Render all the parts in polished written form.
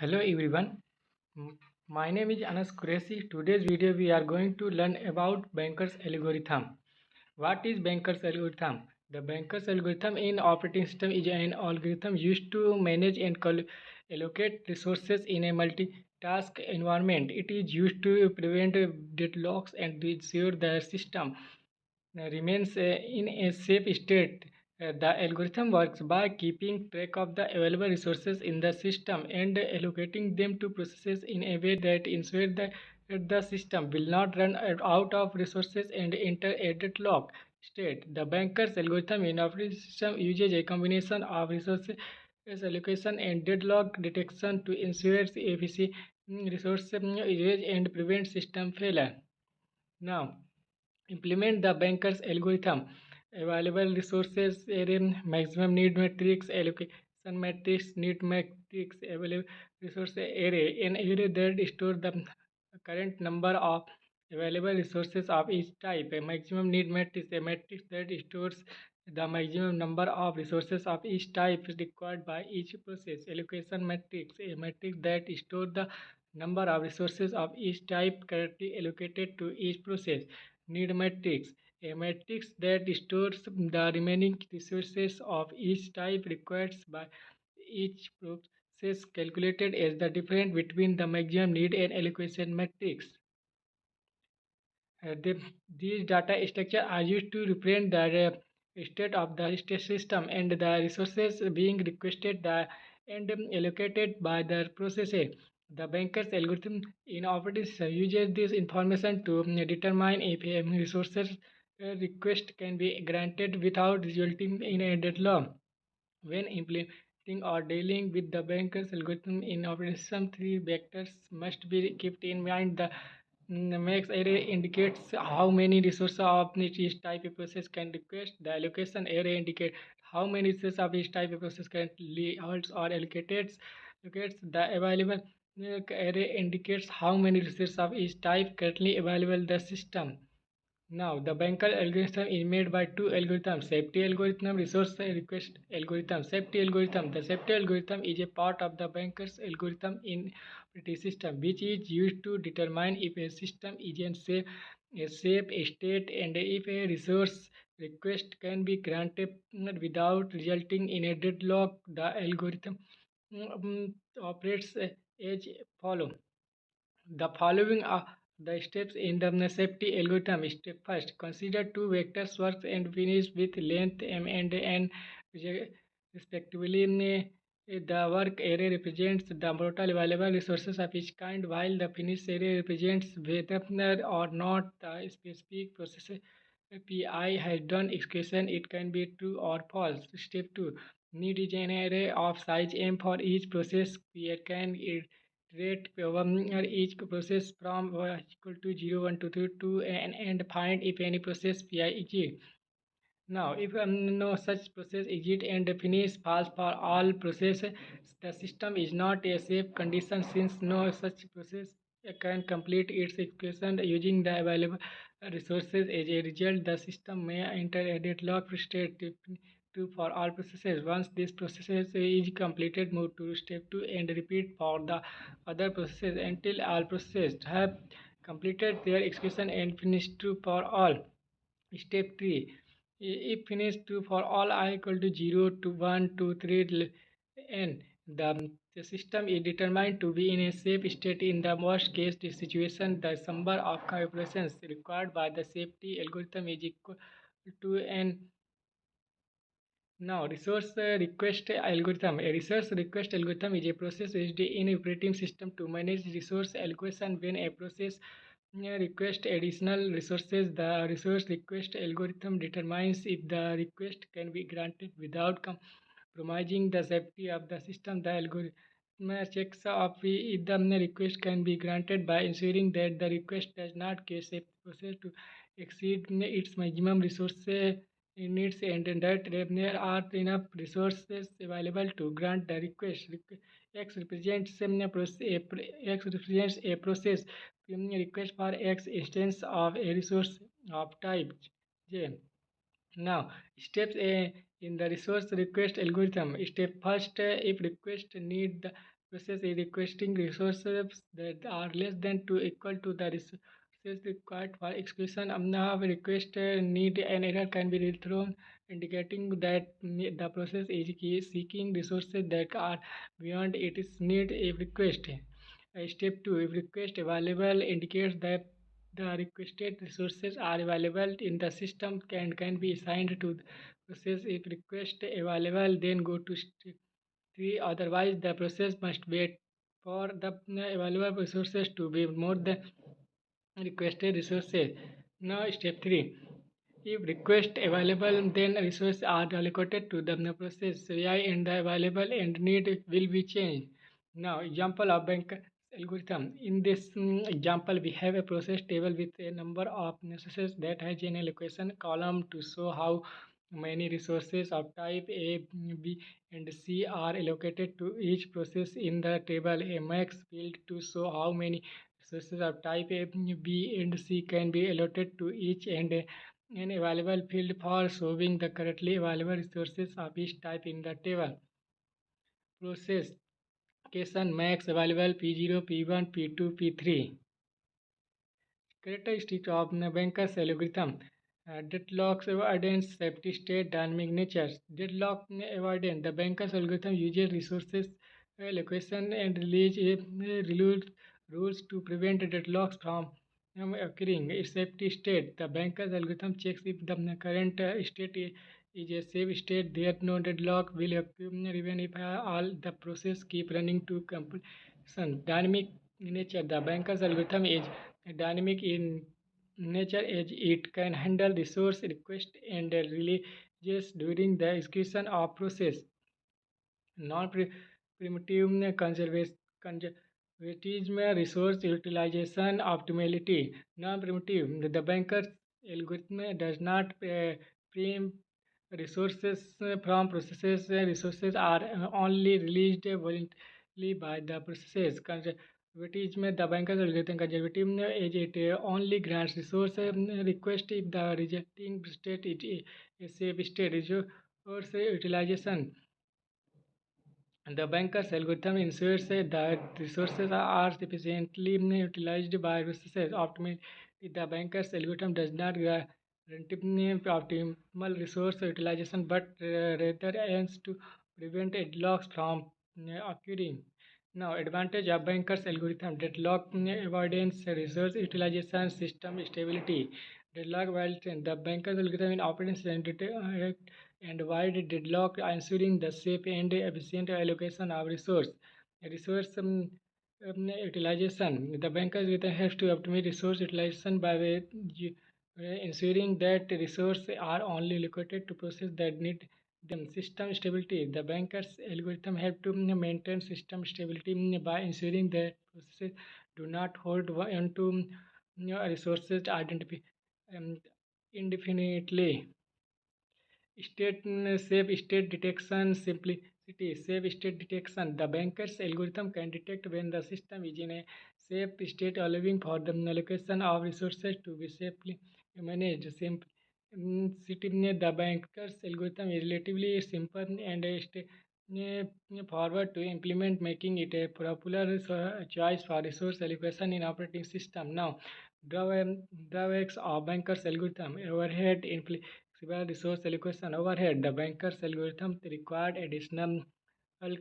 Hello everyone. M- My name is Anas Qureshi. Today's video we are going to learn about Banker's algorithm. What is Banker's algorithm? The Banker's algorithm in operating system is an algorithm used to manage and allocate resources in a multitask environment. It is used to prevent deadlocks and ensure the system remains in a safe state. The algorithm works by keeping track of the available resources in the system and allocating them to processes in a way that ensures that the system will not run out of resources and enter a deadlock state. The banker's algorithm in operating system uses a combination of resources allocation and deadlock detection to ensure efficient resource usage and prevent system failure. Now, implement the banker's algorithm. Available resources array, maximum need matrix, allocation matrix, need matrix, available resource array. An array that stores the current number of available resources of each type. A maximum need matrix, a matrix that stores the maximum number of resources of each type required by each process. Allocation matrix, a matrix that stores the number of resources of each type currently allocated to each process. Need matrix, a matrix that stores the remaining resources of each type required by each process calculated as the difference between the maximum need and allocation matrix. These data structures are used to represent the state of the state system and the resources being requested and allocated by the processor. The banker's algorithm in operating system uses this information to determine if a resources request can be granted without resulting in a deadlock. When implementing or dealing with the banker's algorithm in operating system, three vectors must be kept in mind. The max array indicates how many resources of each type of process can request. The allocation array indicates how many resources of each type of process currently holds or allocates. The available array indicates how many resources of each type currently available in the system. Now, the banker algorithm is made by two algorithms: safety algorithm, resource request algorithm. Safety algorithm. The safety algorithm is a part of the banker's algorithm in operating system, which is used to determine if a system is in a safe state and if a resource request can be granted without resulting in a deadlock. The algorithm operates as follows. The following are the steps in the safety algorithm. Step first, consider two vectors works and finish with length m and n respectively. The work array represents the total available resources of each kind, while the finish array represents whether or not the specific process PI has done execution. It can be true or false. Step 2. Need is an array of size m for each process. It can iterate over each process from equal to 0, 1, 2, 3 to and find if any process Pi exists. Now, if no such process exit and finish false for all processes, the system is not a safe condition since no such process can complete its execution using the available resources. As a result, the system may enter a deadlock state to for all processes. Once this process is completed, move to step 2 and repeat for the other processes until all processes have completed their execution and finished true for all. Step 3. If finished true for all I equal to 0 to 1 to 3 n, the system is determined to be in a safe state. In the worst case situation, the number of operations required by the safety algorithm is equal to n. Now, resource request algorithm. A resource request algorithm is a process used in operating system to manage resource allocation. When a process request additional resources, the resource request algorithm determines if the request can be granted without compromising the safety of the system. The algorithm checks of if the request can be granted by ensuring that the request does not cause a process to exceed its maximum resources needs and that there are enough resources available to grant the request. X represents X represents a process request for X instance of a resource of type J. Now, steps A in the resource request algorithm. Step first, if request need process is requesting resources that are less than to equal to the resources required for execution. Now, request need and error can be thrown, indicating that the process is seeking resources that are beyond its need. If request step 2, if request available, indicates that the requested resources are available in the system and can be assigned to the process. If request available, then go to step 3. Otherwise, the process must wait for the available resources to be more than requested resources. Now, step 3. If request available, then resources are allocated to the process. AI and the available and need will be changed. Now, example of bank algorithm. In this example, we have a process table with a number of resources that has an allocation column to show how many resources of type A, B, and C are allocated to each process in the table. A max field to show how many resources of type A, B, and C can be allotted to each, and an available field for showing the currently available resources of each type in the table. Process Cation max available P0, P1, P2, P3. Characteristics of the banker's algorithm. Deadlocks avoidance, safety state, dynamic nature. Deadlock avoidance. The banker's algorithm uses resources allocation and release rules to prevent deadlocks from occurring. A safety state. The banker's algorithm checks if the current state is a safe state. There no deadlock will occur even if all the process keep running to completion. Dynamic nature. The banker's algorithm is dynamic in nature as it can handle resource requests and releases during the execution of process. Non-primitive conservatism, resource utilization optimality. Non-primitive, the banker's algorithm does not preempt resources from processes. Resources are only released voluntarily by the processes. Conservatism, the banker's algorithm conservative is it only grants resource request if the resulting state is a safe state. Resource utilization, the banker's algorithm ensures that resources are sufficiently utilized by resources. Ultimately, the banker's algorithm does not guarantee optimal resource utilization but rather aims to prevent deadlocks from occurring. Now, advantage of banker's algorithm: deadlock avoidance, resource utilization, system stability. Deadlock avoidance: the banker's algorithm in operations and wide deadlock, ensuring the safe and efficient allocation of resource utilization. The banker has to optimize resource utilization by ensuring that resources are only allocated to processes that need them. System stability. The banker's algorithm have to maintain system stability by ensuring that processes do not hold on to resources identify um, indefinitely. Safe state detection simplicity. Safe state detection. The banker's algorithm can detect when the system is in a safe state, allowing for the allocation of resources to be safely managed. Simplicity. The banker's algorithm is relatively simple and forward to implement, making it a popular choice for resource allocation in operating system. Now, drawbacks of banker's algorithm: overhead, flexible resource allocation. Overhead: the banker's algorithm required additional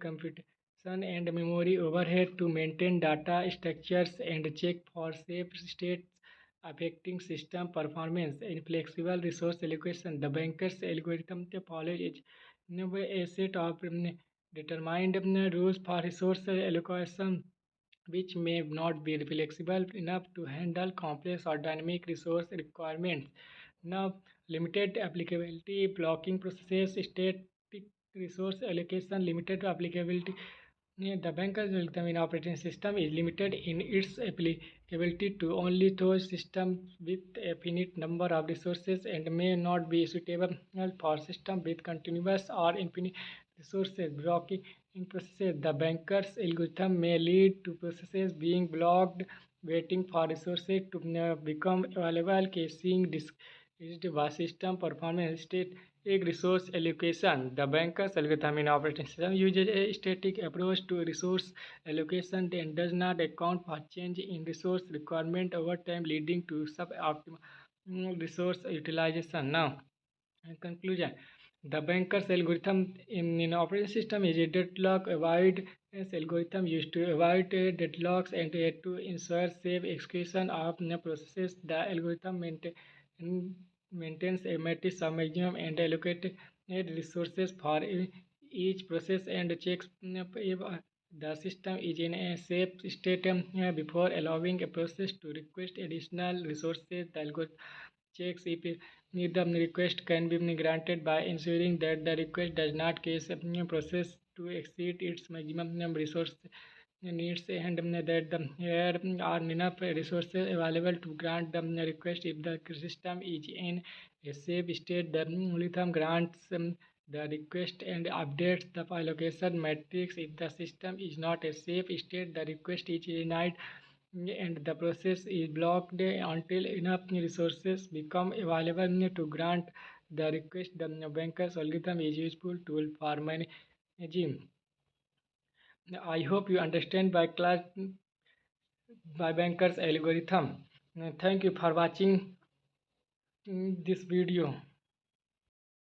computation and memory overhead to maintain data structures and check for safe states affecting system performance. Inflexible resource allocation: the banker's algorithm follows a set of determined rules for resource allocation which may not be flexible enough to handle complex or dynamic resource requirements. Now, limited applicability, blocking processes, static resource allocation, limited applicability. The banker's algorithm in operating system is limited in its applicability to only those systems with a finite number of resources and may not be suitable for systems with continuous or infinite resources. Blocking processes: the banker's algorithm may lead to processes being blocked, waiting for resources to become available, casing discouraged by system performance. State Egg resource allocation. The banker's algorithm in operating system uses a static approach to resource allocation and does not account for change in resource requirement over time, leading to suboptimal resource utilization. Now, in conclusion, the banker's algorithm in operating system is a deadlock avoid algorithm used to avoid deadlocks and to ensure safe execution of processes. The algorithm maintains a matrix of maximum and allocated resources for each process and checks if the system is in a safe state before allowing a process to request additional resources. The algorithm checks if the request can be granted by ensuring that the request does not cause a process to exceed its maximum resource needs and that there are enough resources available to grant the request. If the system is in a safe state, the algorithm grants the request and updates the allocation matrix. If the system is not a safe state, the request is denied and the process is blocked until enough resources become available to grant the request. The banker's algorithm is useful tool for managing. I hope you understand by banker's algorithm. Thank you for watching this video.